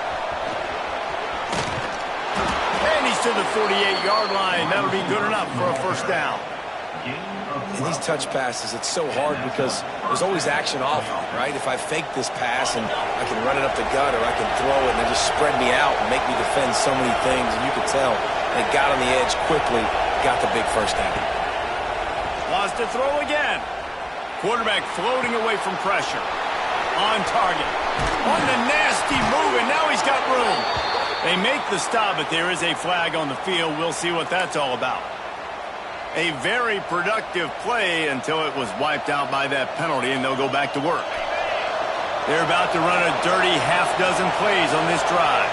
And he's he's to the 48-yard line. That'll be good enough for a first down. In these touch passes, it's so hard because there's always action off them, right? If I fake this pass and I can run it up the gut or I can throw it and they just spread me out and make me defend so many things, and you can tell they got on the edge quickly, got the big first down. Lost to throw again. Quarterback floating away from pressure. On target. On the nasty move, and now he's got room. They make the stop, but there is a flag on the field. We'll see what that's all about. A very productive play until it was wiped out by that penalty, and they'll go back to work. They're about to run a dirty half-dozen plays on this drive.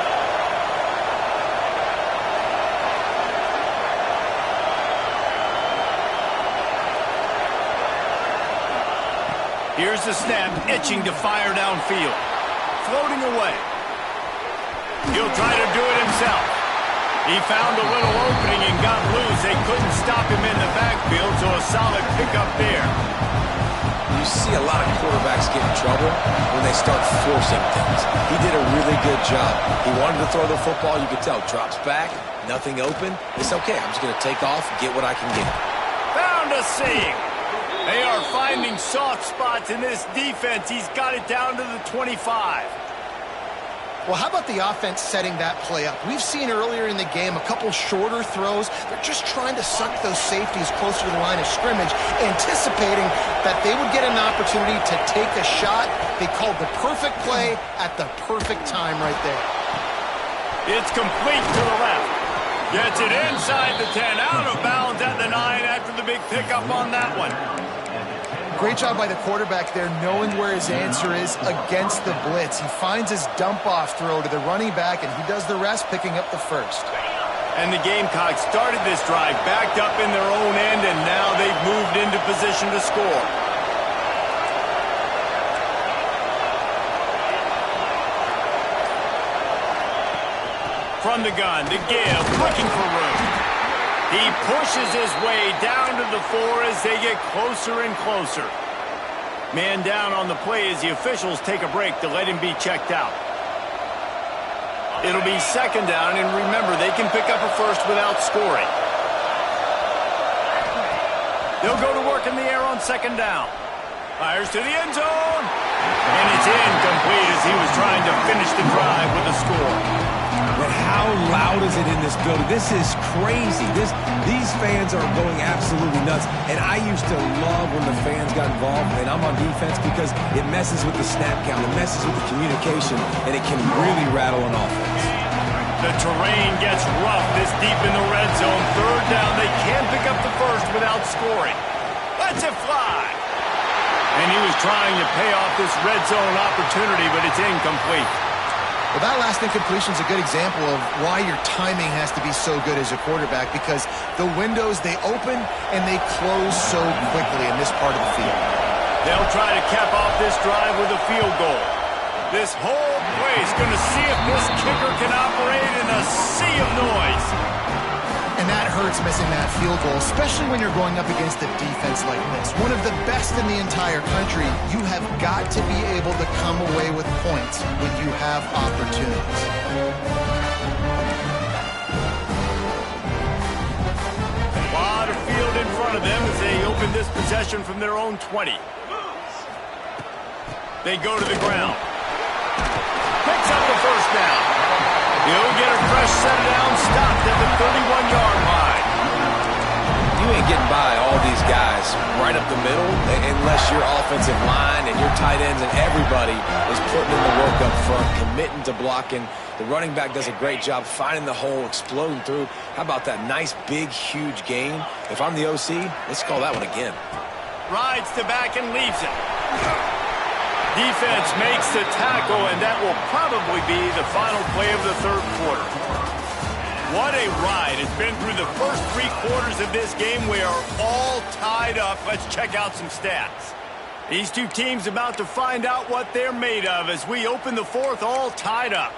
Here's the snap, itching to fire downfield. Floating away. He'll try to do it himself. He found a little opening and got loose. They couldn't stop him in the backfield, so a solid pickup there. You see a lot of quarterbacks get in trouble when they start forcing things. He did a really good job. He wanted to throw the football. You could tell. Drops back, nothing open. It's okay. I'm just going to take off and get what I can get. Found a seam. They are finding soft spots in this defense. He's got it down to the 25. Well, how about the offense setting that play up? We've seen earlier in the game a couple shorter throws. They're just trying to suck those safeties closer to the line of scrimmage, anticipating that they would get an opportunity to take a shot. They called the perfect play at the perfect time right there. It's complete to the left. Gets it inside the 10, out of bounds at the 9 after the big pickup on that one. Great job by the quarterback there, knowing where his answer is against the blitz. He finds his dump-off throw to the running back, and he does the rest, picking up the first. And the Gamecocks started this drive backed up in their own end, and now they've moved into position to score. From the gun to give, looking for room. He pushes his way down to the 4 as they get closer and closer. Man down on the play as the officials take a break to let him be checked out. It'll be second down, and remember, they can pick up a first without scoring. They'll go to work in the air on second down. Fires to the end zone. And it's incomplete as he was trying to finish the drive with a score. But how loud is it in this building? This is crazy. These fans are going absolutely nuts. And I used to love when the fans got involved, and I'm on defense, because it messes with the snap count, it messes with the communication, and it can really rattle an offense. The terrain gets rough this deep in the red zone. Third down, they can't pick up the first without scoring. Lets it fly. And he was trying to pay off this red zone opportunity, but it's incomplete. Well, that last incompletion is a good example of why your timing has to be so good as a quarterback, because the windows, they open and they close so quickly in this part of the field. They'll try to cap off this drive with a field goal. This whole place going to see if this kicker can operate in a sea of noise. And that hurts, missing that field goal, especially when you're going up against a defense like this. One of the best in the entire country. You have got to be able to come away with points when you have opportunities. A lot of field in front of them as they open this possession from their own 20. They go to the ground. Picks up the first down. He'll get a fresh set down, stopped at the 31-yard line. You ain't getting by all these guys right up the middle unless your offensive line and your tight ends and everybody is putting in the work up front, committing to blocking. The running back does a great job finding the hole, exploding through. How about that nice, big, huge gain? If I'm the OC, let's call that one again. Rides to back and leaves it. Defense makes the tackle, and that will probably be the final play of the third quarter. What a ride. It's been through the first 3 quarters of this game. We are all tied up. Let's check out some stats. These two teams about to find out what they're made of as we open the fourth, all tied up.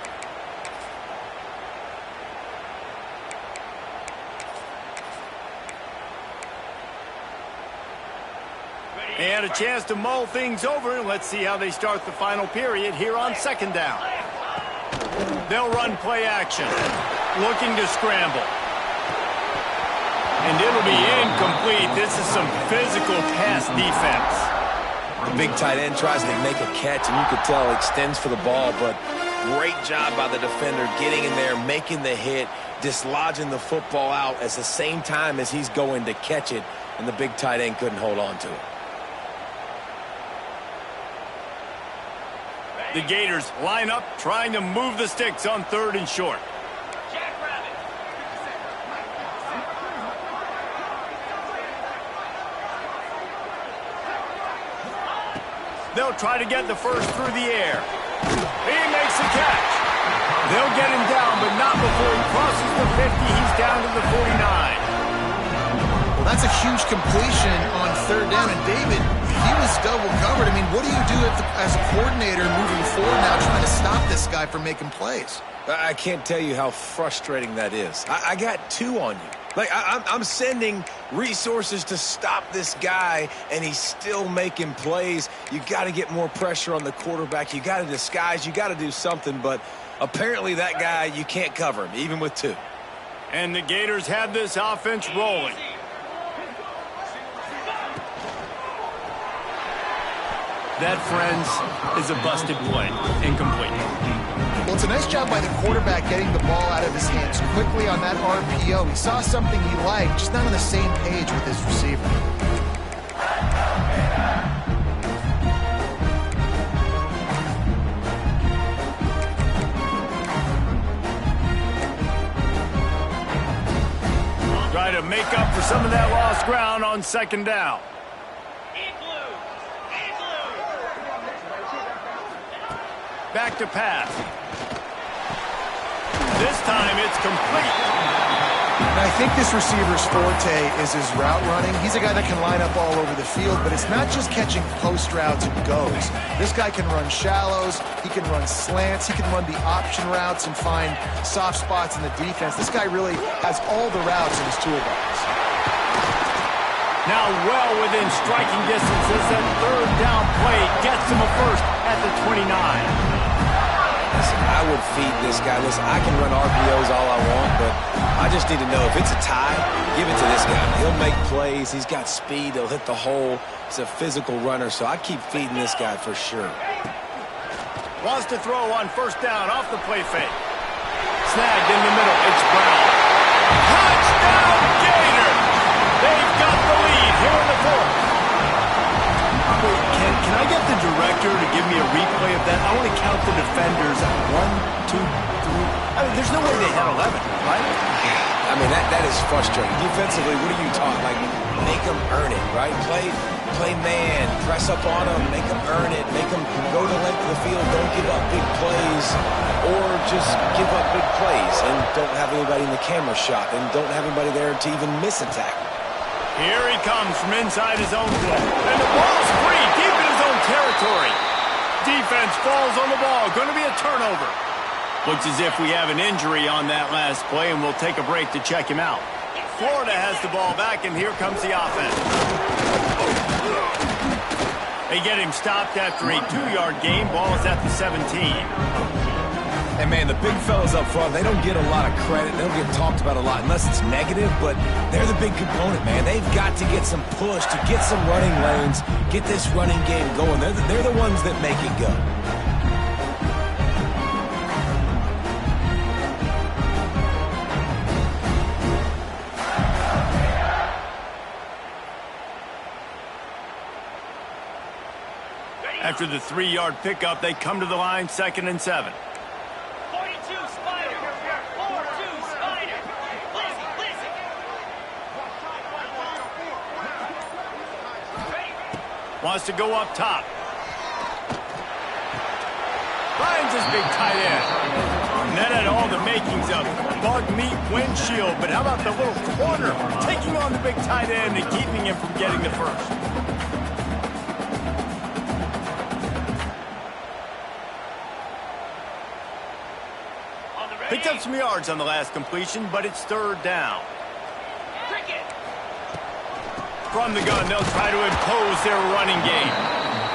And a chance to mull things over. Let's see how they start the final period here on second down. They'll run play action. Looking to scramble. And it'll be incomplete. This is some physical pass defense. The big tight end tries to make a catch, and you could tell extends for the ball, but great job by the defender getting in there, making the hit, dislodging the football out at the same time as he's going to catch it, and the big tight end couldn't hold on to it. The Gators line up, trying to move the sticks on 3rd and short. They'll try to get the first through the air. He makes the catch. They'll get him down, but not before he crosses the 50. He's down to the 49. Well, that's a huge completion on 3rd down. And David, he was double covered. I mean, what do you do as a coordinator moving forward now trying to stop this guy from making plays? I can't tell you how frustrating that is. I got 2 on you. Like, I'm sending resources to stop this guy, and he's still making plays. You got to get more pressure on the quarterback. You got to disguise. You got to do something, but apparently that guy, you can't cover him, even with 2. And the Gators have this offense rolling. That, friends, is a busted play. Incomplete. Well, it's a nice job by the quarterback getting the ball out of his hands quickly on that RPO. He saw something he liked, just not on the same page with his receiver. Try to make up for some of that lost ground on 2nd down. Back to pass. This time it's complete. And I think this receiver's forte is his route running. He's a guy that can line up all over the field, but it's not just catching post routes and goes. This guy can run shallows, he can run slants, he can run the option routes and find soft spots in the defense. This guy really has all the routes in his toolbox. Now well within striking distances, that 3rd down play gets him a first at the 29. Listen, I would feed this guy. Listen, I can run RPOs all I want, but I just need to know if it's a tie, give it to this guy. He'll make plays. He's got speed. He'll hit the hole. He's a physical runner, so I keep feeding this guy for sure. Wants to throw on 1st down off the play fake. Snagged in the middle. It's Brown. Touchdown, Gator! They've got the lead here in the 4th. Can I get the director to give me a replay of that? I want to count the defenders. 1, 2, 3. I mean, there's no way they had 11, right? Yeah, I mean, that is frustrating. Defensively, what are you talking? Like, make them earn it, right? Play man, press up on them, make them earn it, make them go the length of the field, don't give up big plays, or just give up big plays and don't have anybody in the camera shot and don't have anybody there to even miss a tackle. Here he comes from inside his own goal. And the ball's free, deep in his own territory. Defense falls on the ball. Going to be a turnover. Looks as if we have an injury on that last play, and we'll take a break to check him out. Florida has the ball back, and here comes the offense. They get him stopped after a 2-yard gain. Ball is at the 17. And, man, the big fellas up front, they don't get a lot of credit. They don't get talked about a lot unless it's negative, but they're the big component, man. They've got to get some push, to get some running lanes, get this running game going. They're the ones that make it go. After the 3-yard pickup, they come to the line, 2nd and 7. Wants to go up top. Finds his big tight end. And that had all the makings of bug meat windshield. But how about the little corner taking on the big tight end and keeping him from getting the first? Picked up some yards on the last completion, but it's 3rd down. From the gun, they'll try to impose their running game.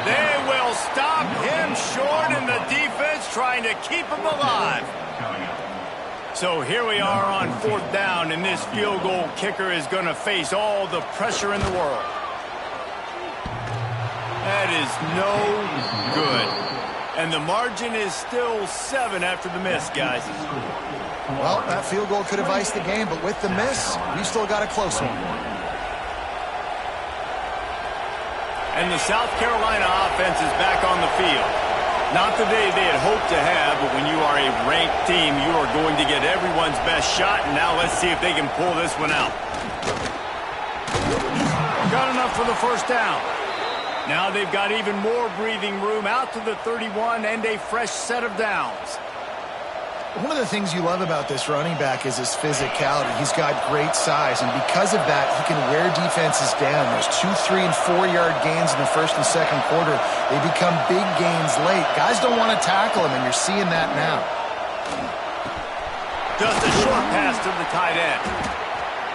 They will stop him short, and the defense trying to keep him alive. So here we are on 4th down, and this field goal kicker is going to face all the pressure in the world. That is no good. And the margin is still 7 after the miss, guys. Well, that field goal could have iced the game, but with the miss, we still got a close one. And the South Carolina offense is back on the field. Not the day they had hoped to have, but when you are a ranked team, you are going to get everyone's best shot, and now let's see if they can pull this one out. Got enough for the first down. Now they've got even more breathing room out to the 31 and a fresh set of downs. One of the things you love about this running back is his physicality. He's got great size, and because of that, he can wear defenses down. Those 2-, 3-, and 4-yard gains in the first and second quarter, they become big gains late. Guys don't want to tackle him, and you're seeing that now. Just a short pass to the tight end.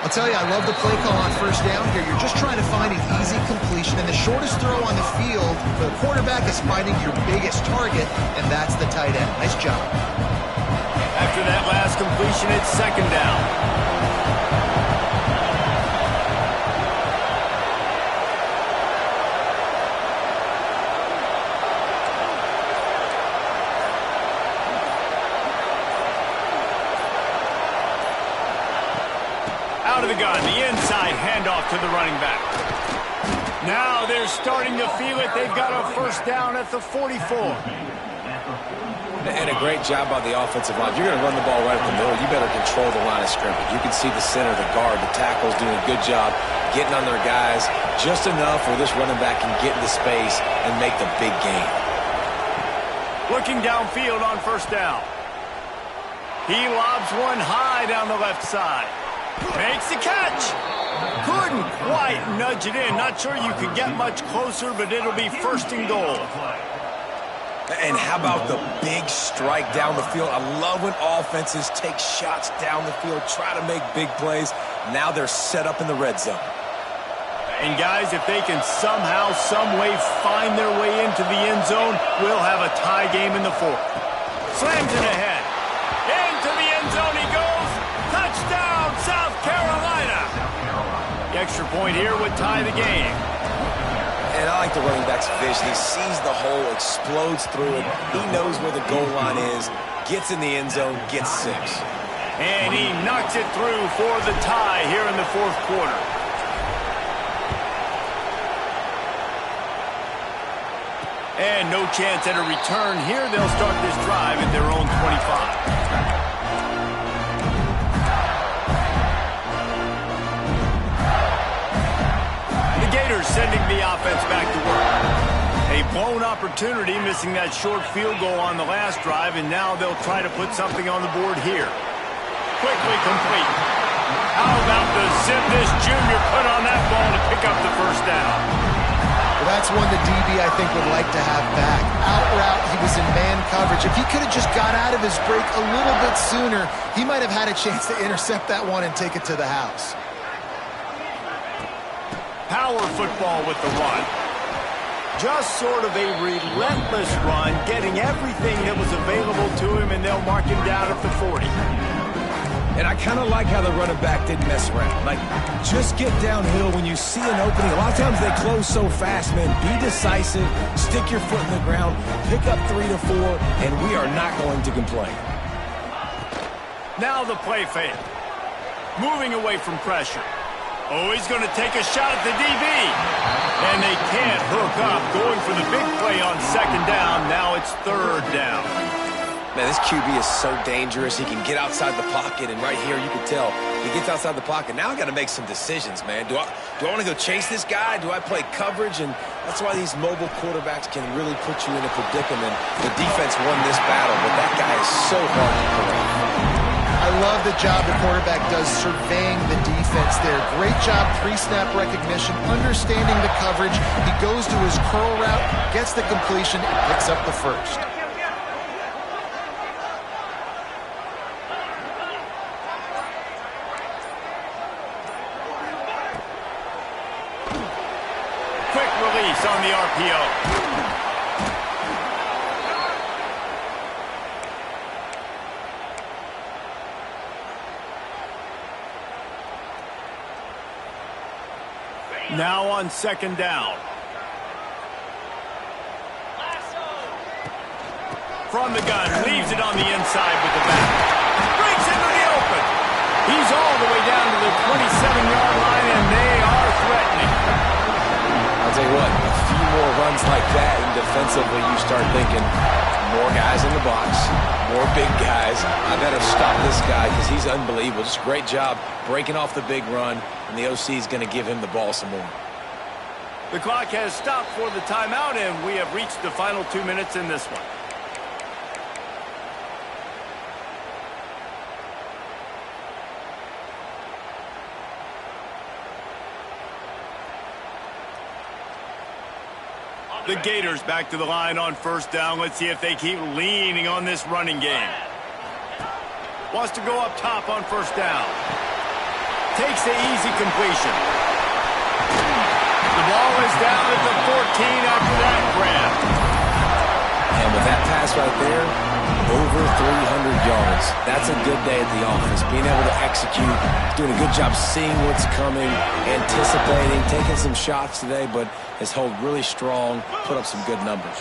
I'll tell you, I love the play call on first down here. You're just trying to find an easy completion, and the shortest throw on the field for the quarterback is finding your biggest target, and that's the tight end. Nice job. After that last completion, it's 2nd down. Out of the gun, the inside handoff to the running back. Now they're starting to feel it. They've got a first down at the 44. And a great job by the offensive line. If you're going to run the ball right up the middle, you better control the line of scrimmage. You can see the center, the guard, the tackles doing a good job getting on their guys just enough where this running back can get into space and make the big gain. Looking downfield on first down. He lobs one high down the left side. Makes the catch. Couldn't quite nudge it in. Not sure you could get much closer, but it'll be 1st and goal. And how about the big strike down the field? I love when offenses take shots down the field, try to make big plays. Now they're set up in the red zone. And guys, if they can somehow, some way find their way into the end zone, we'll have a tie game in the 4th. Slams it ahead. Into the end zone he goes. Touchdown, South Carolina. The extra point here would tie the game. And I like the running back's vision. He sees the hole, explodes through it. He knows where the goal line is, gets in the end zone, gets 6. And he knocks it through for the tie here in the 4th quarter. And no chance at a return here. They'll start this drive at their own 25. Sending the offense back to work. A blown opportunity, missing that short field goal on the last drive, and now they'll try to put something on the board here. Quickly complete. How about the zip this junior put on that ball to pick up the first down? Well, that's one the DB, I think, would like to have back. Out route, he was in man coverage. If he could have just got out of his break a little bit sooner, he might have had a chance to intercept that one and take it to the house. Power football with the run. Just sort of a relentless run, getting everything that was available to him, and they'll mark him down at the 40. And I kind of like how the running back didn't mess around. Like, just get downhill when you see an opening. A lot of times they close so fast, man. Be decisive, stick your foot in the ground, pick up 3 to 4, and we are not going to complain. Now the play fake. Moving away from pressure. Oh, he's going to take a shot at the DB. And they can't hook up. Going for the big play on 2nd down. Now it's 3rd down. Man, this QB is so dangerous. He can get outside the pocket, and right here you can tell he gets outside the pocket. Now I got to make some decisions, man. Do I want to go chase this guy? Do I play coverage? And that's why these mobile quarterbacks can really put you in a predicament. The defense won this battle, but that guy is so hard to correct. I love the job the quarterback does surveying the defense there. Great job pre-snap recognition, understanding the coverage. He goes to his curl route, gets the completion, and picks up the first. Quick release on the RPO. Now on second down. From the gun, leaves it on the inside with the back. Breaks into the open. He's all the way down to the 27-yard line, and they are threatening. I'll tell you what, a few more runs like that, and defensively you start thinking, more guys in the box, more big guys. I better stop this guy because he's unbelievable. Just a great job breaking off the big run, and the OC is going to give him the ball some more. The clock has stopped for the timeout, and we have reached the final 2 minutes in this one. The Gators back to the line on first down. Let's see if they keep leaning on this running game. Wants to go up top on first down. Takes the easy completion. The ball is down at the 14 after that grab. And with that pass right there, over 300 yards. That's a good day at the office. Being able to execute, doing a good job seeing what's coming, anticipating, taking some shots today, but has held really strong, put up some good numbers.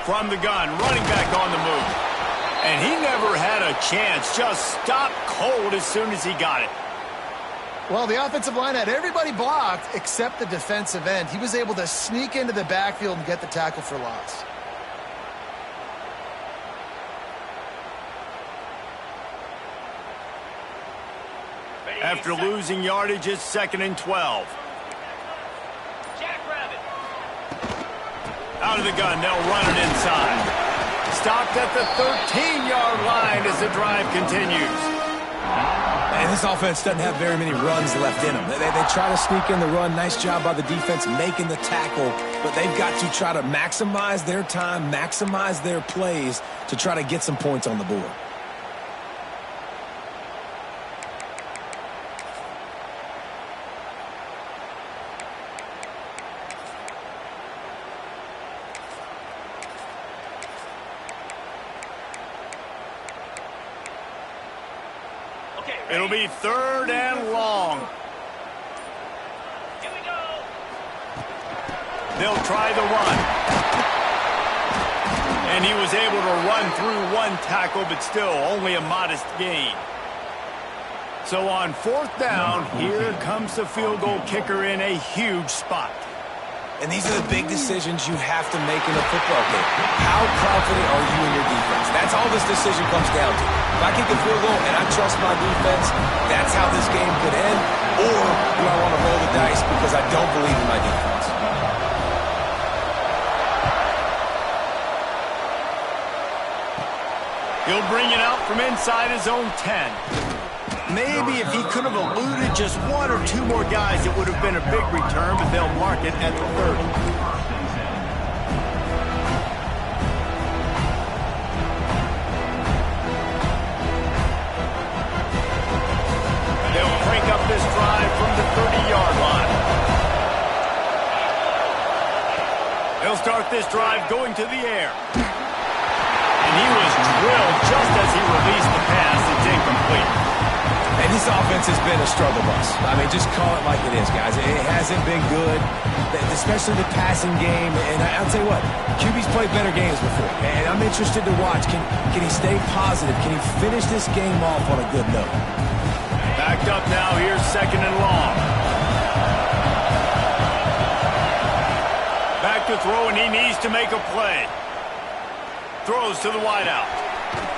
From the gun, running back on the move. And he never had a chance, just stopped cold as soon as he got it. Well, the offensive line had everybody blocked except the defensive end. He was able to sneak into the backfield and get the tackle for loss. After losing yardage, it's 2nd and 12. Out of the gun, they'll run it inside. Stopped at the 13-yard line as the drive continues. And this offense doesn't have very many runs left in them. They try to sneak in the run. Nice job by the defense making the tackle. But they've got to try to maximize their time, maximize their plays to try to get some points on the board. It'll be 3rd and long. Here we go. They'll try the run. And he was able to run through one tackle, but still only a modest gain. So on 4th down, here comes the field goal kicker in a huge spot. And these are the big decisions you have to make in a football game. How confident are you in your defense? That's all this decision comes down to. If I kick a field goal and I trust my defense, that's how this game could end. Or do I want to roll the dice because I don't believe in my defense? He'll bring it out from inside his own 10. Maybe if he could have eluded just 1 or 2 more guys, it would have been a big return, but they'll mark it at the 30. They'll crank up this drive from the 30-yard line. They'll start this drive going to the air. And he was drilled just as he released the pass. It's incomplete. And this offense has been a struggle bus. I mean, just call it like it is, guys. It hasn't been good, especially the passing game. And I'll tell you what, QB's played better games before. And I'm interested to watch. Can he stay positive? Can he finish this game off on a good note? Backed up now. Here's 2nd and long. Back to throw, and he needs to make a play. Throws to the wideout.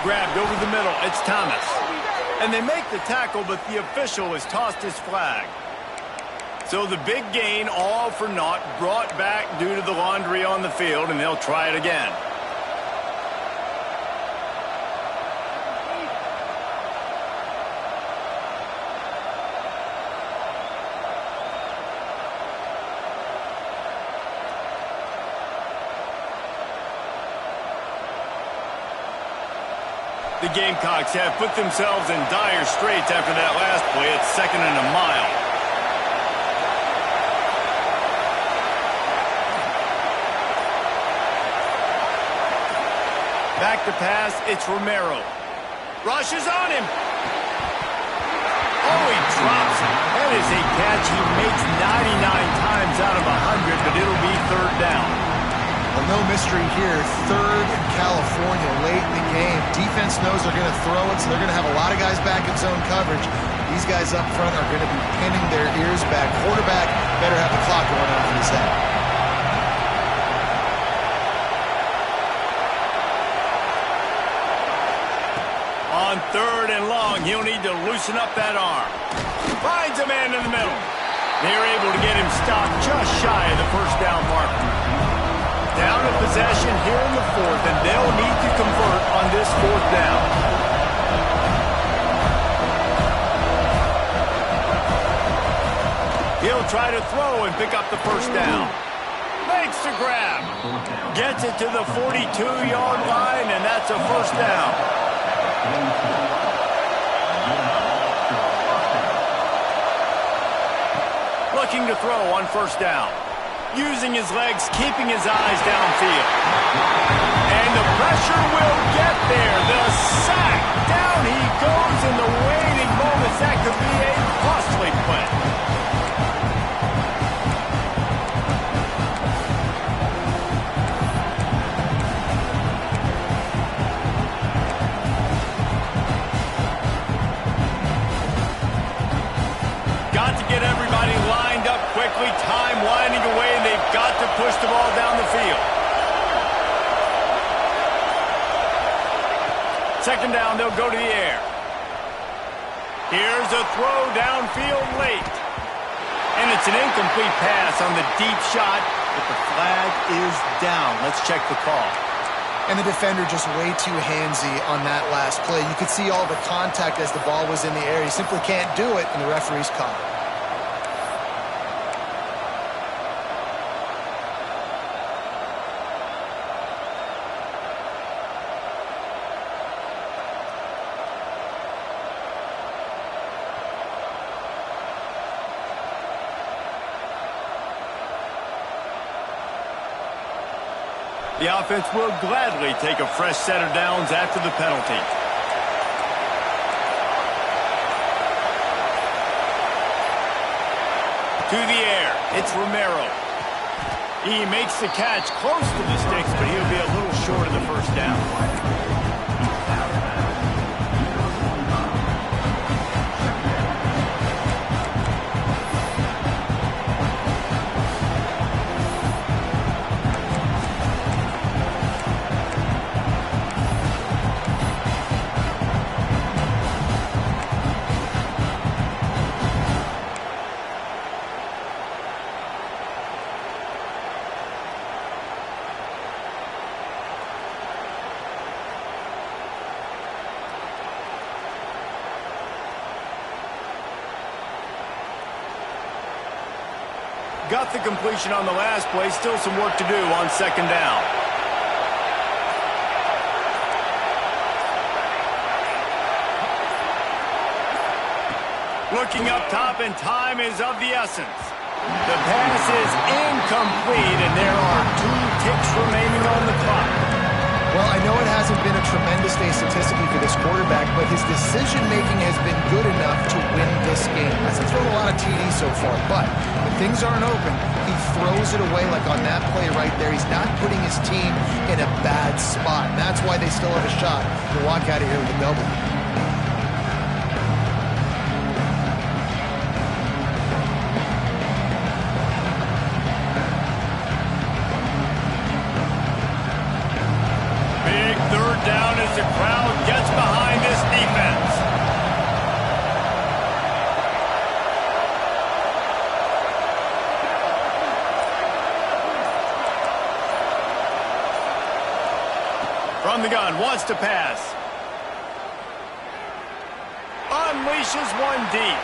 Grabbed over the middle. It's Thomas. And they make the tackle, but the official has tossed his flag. So the big gain, all for naught, brought back due to the laundry on the field, and they'll try it again. The Gamecocks have put themselves in dire straits after that last play. It's 2nd and a mile. Back to pass, it's Romero. Rushes on him. Oh, drops it. That is a catch he makes 99 times out of 100, but it'll be third down. Well, no mystery here. Third in California late in the game. Defense knows they're going to throw it, so they're going to have a lot of guys back in zone coverage. These guys up front are going to be pinning their ears back. Quarterback better have the clock going on for his head. On third and long, he'll need to loosen up that arm. Finds a man in the middle. They're able to get him stopped just shy of the first down marker. Down to possession here in the fourth, and they'll need to convert on this fourth down. He'll try to throw and pick up the first down. Makes the grab. Gets it to the 42-yard line, and that's a first down. Looking to throw on first down. Using his legs, keeping his eyes downfield. And the pressure will get there. The sack. Down he goes in the waiting moments. That could be a costly play. Got to get everybody lined up quickly. Time winding away, and they've got to push the ball down the field. Second down, they'll go to the air. Here's a throw downfield late. And it's an incomplete pass on the deep shot, but the flag is down. Let's check the call. And the defender just way too handsy on that last play. You could see all the contact as the ball was in the air. He simply can't do it, and the referee's caught it. The offense will gladly take a fresh set of downs after the penalty. To the air, it's Romero. He makes the catch close to the sticks, but he'll be a little short of the first down. Got the completion on the last play. Still some work to do on second down. Looking up top, and time is of the essence. The pass is incomplete, and there are 2 ticks remaining on the clock. Well, I know it hasn't been a tremendous day statistically for this quarterback, but his decision-making has been good enough to win this game. Hasn't thrown a lot of TDs so far, but when things aren't open, he throws it away like on that play right there. He's not putting his team in a bad spot, and that's why they still have a shot to walk out of here with a W. Down as the crowd gets behind this defense. From the gun, wants to pass. Unleashes one deep.